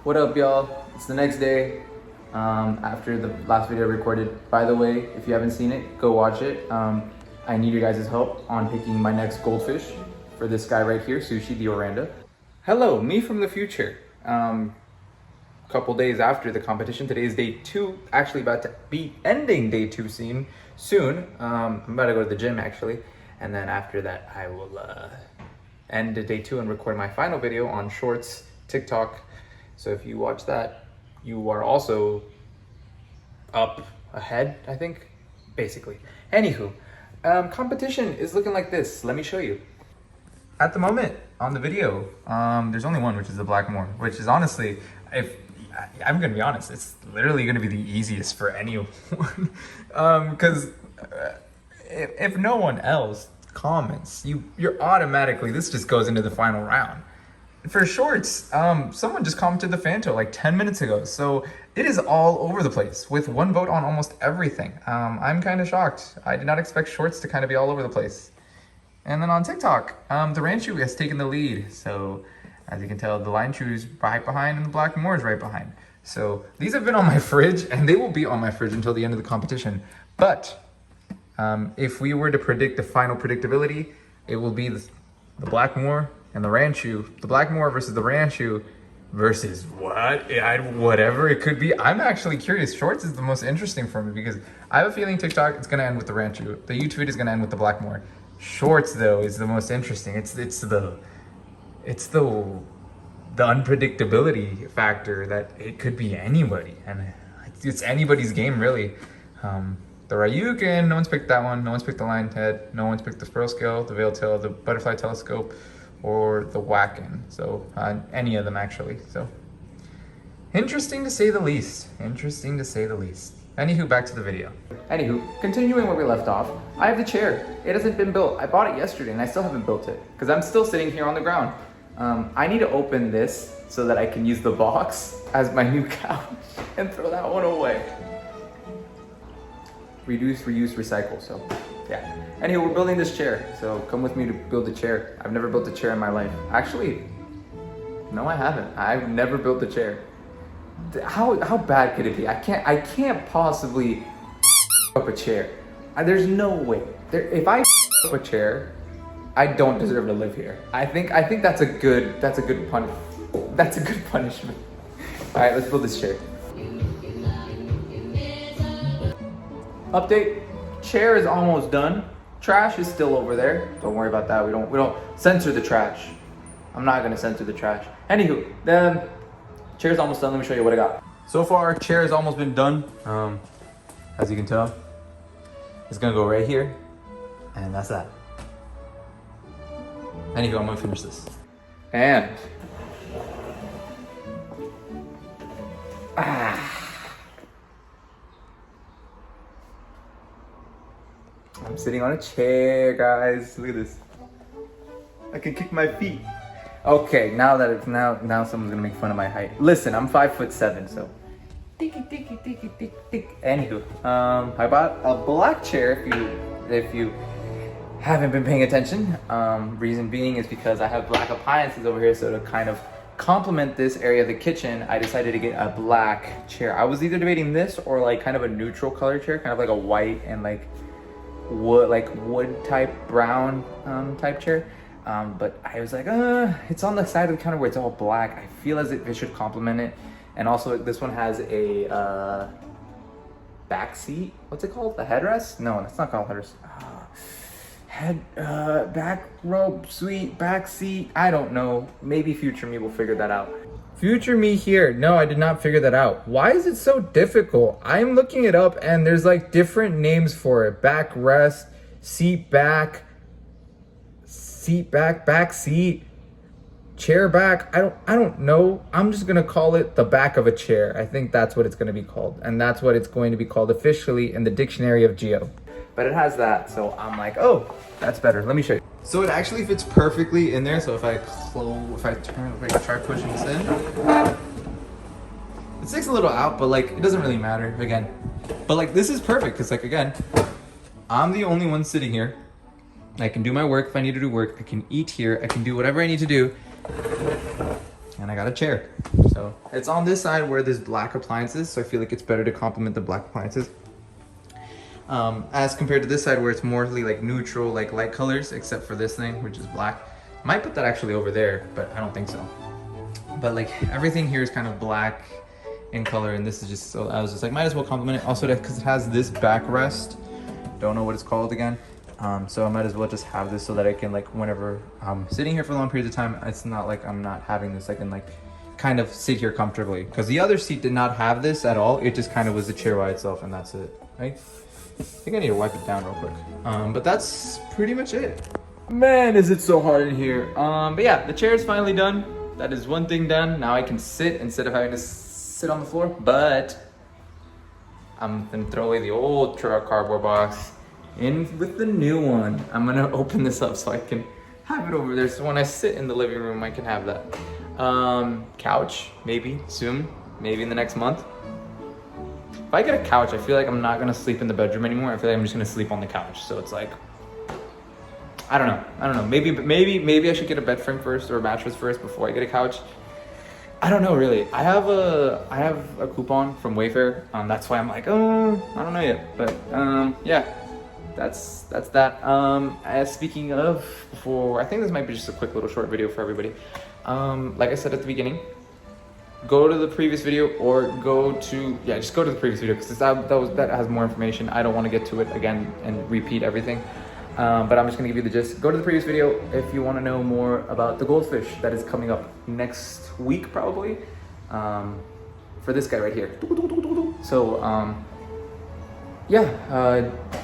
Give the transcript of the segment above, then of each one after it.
What up, y'all? It's the next day after the last video I recorded. By the way, if you haven't seen it, go watch it. I need your guys' help on picking my next goldfish for this guy right here, Sushi the Oranda. Hello, me from the future. Couple days after the competition. Today is day 2, actually about to be ending day 2 soon. I'm about to go to the gym actually, and then after that I will end day 2 and record my final video on Shorts, TikTok. So if you watch that, you are also up ahead, I think, basically. Anywho, competition is looking like this. Let me show you. At the moment on the video, there's only one, which is the Blackmore, which is honestly, I'm gonna be honest, it's literally gonna be the easiest for anyone. Because if no one else comments, you're automatically, this just goes into the final round. For Shorts, someone just commented the Fanto like 10 minutes ago, so it is all over the place with 1 vote on almost everything. I'm kind of shocked. I did not expect Shorts to kind of be all over the place. And then on TikTok, the Ranchu has taken the lead. So as you can tell, the Line Chew is right behind and the Blackmore is right behind. So these have been on my fridge and they will be on my fridge until the end of the competition. But if we were to predict the final predictability, it will be the Blackmore and the Ranchu. The Blackmore versus the Ranchu versus whatever it could be. I'm actually curious. Shorts is the most interesting for me because I have a feeling TikTok is going to end with the Ranchu. The YouTube video is going to end with the Blackmore. Shorts though is the most interesting. It's the unpredictability factor that it could be anybody, and it's anybody's game really. The Ryukin, no one's picked that one. No one's picked the Lion Head. No one's picked the Squirrel Scale, the Veil Tail, the Butterfly Telescope, or the Whacken. So any of them actually. So interesting to say the least. Interesting to say the least. Anywho, back to the video. Anywho, continuing where we left off, I have the chair. It hasn't been built. I bought it yesterday and I still haven't built it because I'm still sitting here on the ground. I need to open this so that I can use the box as my new couch and throw that one away. Reduce, reuse, recycle. So yeah. Anyway, we're building this chair. So come with me to build the chair. I've never built a chair in my life. Actually, no, I haven't. I've never built a chair. How bad could it be? I can't possibly up a chair. There's no way. If I up a chair, I don't deserve to live here. I think that's a good punishment. All right, let's build this chair. Update: chair is almost done. Trash is still over there. Don't worry about that. We don't censor the trash. I'm not gonna censor the trash. Anywho, the chair's almost done. Let me show you what I got. So far, chair has almost been done. As you can tell, it's gonna go right here, and that's that. Anywho, I'm gonna finish this. And I'm sitting on a chair, guys. Look at this. I can kick my feet. Okay, now someone's gonna make fun of my height. Listen, I'm 5'7", so. Anywho, I bought a black chair. If you haven't been paying attention, reason being is because I have black appliances over here, so to kind of complement this area of the kitchen, I decided to get a black chair. I was either debating this or like kind of a neutral color chair, kind of like a white and like wood type brown type chair. But I was like, it's on the side of the counter where it's all black. I feel as if it should complement it. And also this one has a back seat. What's it called? The headrest? No, that's not called headrest. Back rope, suite, back seat. I don't know. Maybe future me will figure that out. Future me here. No, I did not figure that out. Why is it so difficult? I'm looking it up and there's like different names for it. Backrest, seat back, back seat, chair back. I don't know. I'm just gonna call it the back of a chair. I think that's what it's gonna be called. And that's what it's going to be called officially in the dictionary of Geo. But it has that, so I'm like, oh, that's better. Let me show you. So it actually fits perfectly in there. So if I try pushing this in, it sticks a little out, but like, it doesn't really matter again. But like, this is perfect, because like, again, I'm the only one sitting here. I can do my work if I need to do work. I can eat here. I can do whatever I need to do. and I got a chair. So it's on this side where there's black appliances, so I feel like it's better to complement the black appliances. As compared to this side where it's more like neutral, like light colors, except for this thing, which is black. Might put that actually over there, but I don't think so. But like everything here is kind of black in color, and this is just, so I was just like, might as well complement it. Also, because it has this backrest, don't know what it's called again. So I might as well just have this so that I can, like, whenever I'm sitting here for long periods of time, it's not like I'm not having this. I can like kind of sit here comfortably, because the other seat did not have this at all. It just kind of was a chair by itself, and that's it, right? I think I need to wipe it down real quick. But that's pretty much it. Man, is it so hard in here. But yeah, the chair is finally done. That is one thing done. Now I can sit instead of having to sit on the floor. But I'm gonna throw away the old cardboard box in with the new one. I'm gonna open this up so I can have it over there. So when I sit in the living room, I can have that. Couch, maybe soon, maybe in the next month. If I get a couch, I feel like I'm not gonna sleep in the bedroom anymore. I feel like I'm just gonna sleep on the couch. So it's like, I don't know. Maybe I should get a bed frame first or a mattress first before I get a couch. I don't know, really. I have a coupon from Wayfair. That's why I'm like, oh, I don't know yet. But yeah, that's that. As speaking of, before, I think this might be just a quick little short video for everybody. Like I said at the beginning, go to the previous video or just go to the previous video, because that has more information. I don't want to get to it again and repeat everything. But I'm just gonna give you the gist. Go to the previous video if you want to know more about the goldfish that is coming up next week, probably, for this guy right here. So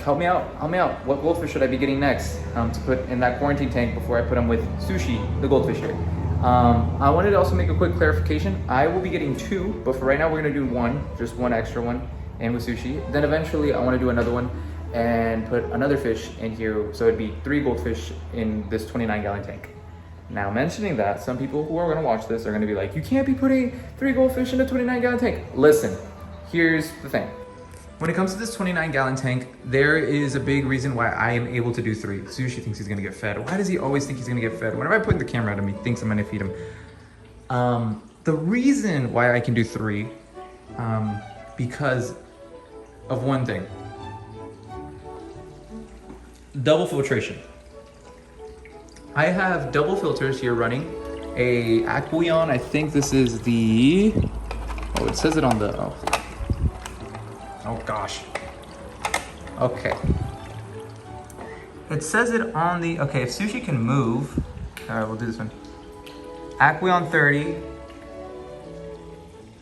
help me out. What goldfish should I be getting next to put in that quarantine tank before I put them with Sushi, the goldfish here? I wanted to also make a quick clarification. I will be getting 2, but for right now we're gonna do 1, just 1 extra one, and with Sushi. Then eventually I want to do another one and put another fish in here, so it'd be 3 goldfish in this 29-gallon tank. Now, mentioning that, some people who are going to watch this are going to be like, you can't be putting 3 goldfish in a 29-gallon tank. Listen, here's the thing. When it comes to this 29-gallon tank, there is a big reason why I am able to do 3. Sushi thinks he's going to get fed. Why does he always think he's going to get fed? Whenever I put the camera at him, he thinks I'm going to feed him. The reason why I can do 3, because of one thing. Double filtration. I have double filters here running. A Aqueon, I think this is the, it says it on the, oh gosh. Okay. It says it on the, okay, if Sushi can move, all right, we'll do this one. Aqueon 30.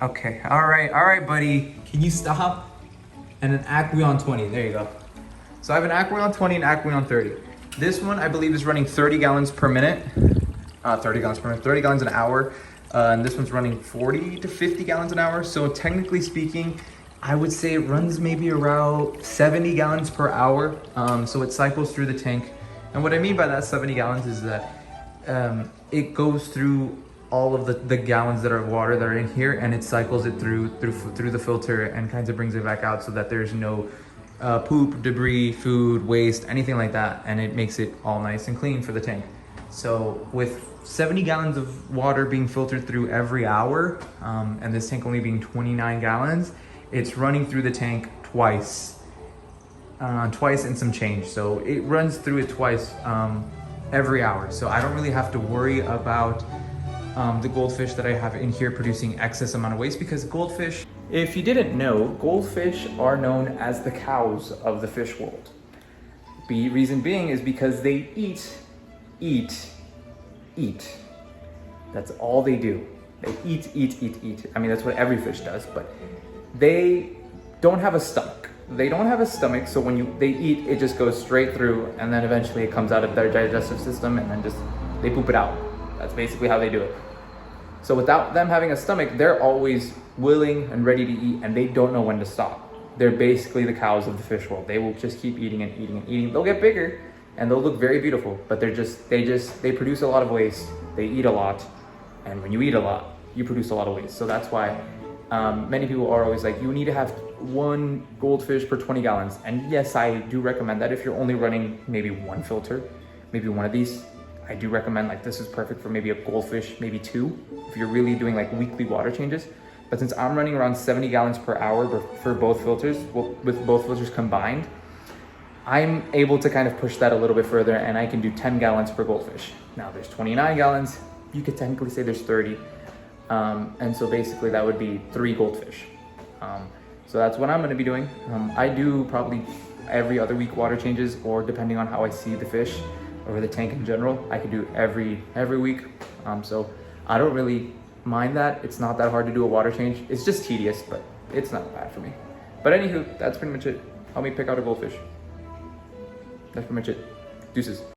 Okay, all right, buddy. Can you stop? And an Aqueon 20, there you go. So I have an Aqueon 20 and Aqueon 30. This one, I believe, is running 30 gallons per minute. 30 gallons an hour. And this one's running 40 to 50 gallons an hour. So technically speaking, I would say it runs maybe around 70 gallons per hour. So it cycles through the tank. And what I mean by that 70 gallons is that it goes through all of the gallons that are water that are in here, and it cycles it through the filter and kind of brings it back out so that there's no poop, debris, food, waste, anything like that, and it makes it all nice and clean for the tank. So with 70 gallons of water being filtered through every hour, and this tank only being 29 gallons, it's running through the tank twice and some change. So it runs through it twice every hour. So I don't really have to worry about the goldfish that I have in here producing excess amount of waste, because goldfish, if you didn't know, goldfish are known as the cows of the fish world. The reason being is because they eat. That's all they do. They eat. I mean, that's what every fish does, but they don't have a stomach. They don't have a stomach, so when they eat, it just goes straight through, and then eventually it comes out of their digestive system, and then they poop it out. That's basically how they do it. So without them having a stomach, they're always willing and ready to eat, and they don't know when to stop. They're basically the cows of the fish world. They will just keep eating and eating and eating. They'll get bigger and they'll look very beautiful, but they produce a lot of waste. They eat a lot, and when you eat a lot, you produce a lot of waste. So that's why many people are always like, you need to have 1 goldfish per 20 gallons. And yes, I do recommend that if you're only running maybe 1 filter, maybe one of these I do recommend, like, this is perfect for maybe a goldfish, maybe 2, if you're really doing like weekly water changes. But since I'm running around 70 gallons per hour for both filters, well, with both filters combined, I'm able to kind of push that a little bit further, and I can do 10 gallons per goldfish. Now there's 29 gallons, you could technically say there's 30. And so basically that would be 3 goldfish. So that's what I'm gonna be doing. I do probably every other week water changes, or depending on how I see the fish or the tank in general, I could do every week. So I don't really mind that. It's not that hard to do a water change. It's just tedious, but it's not bad for me. But anywho, that's pretty much it. Help me pick out a goldfish. That's pretty much it. Deuces.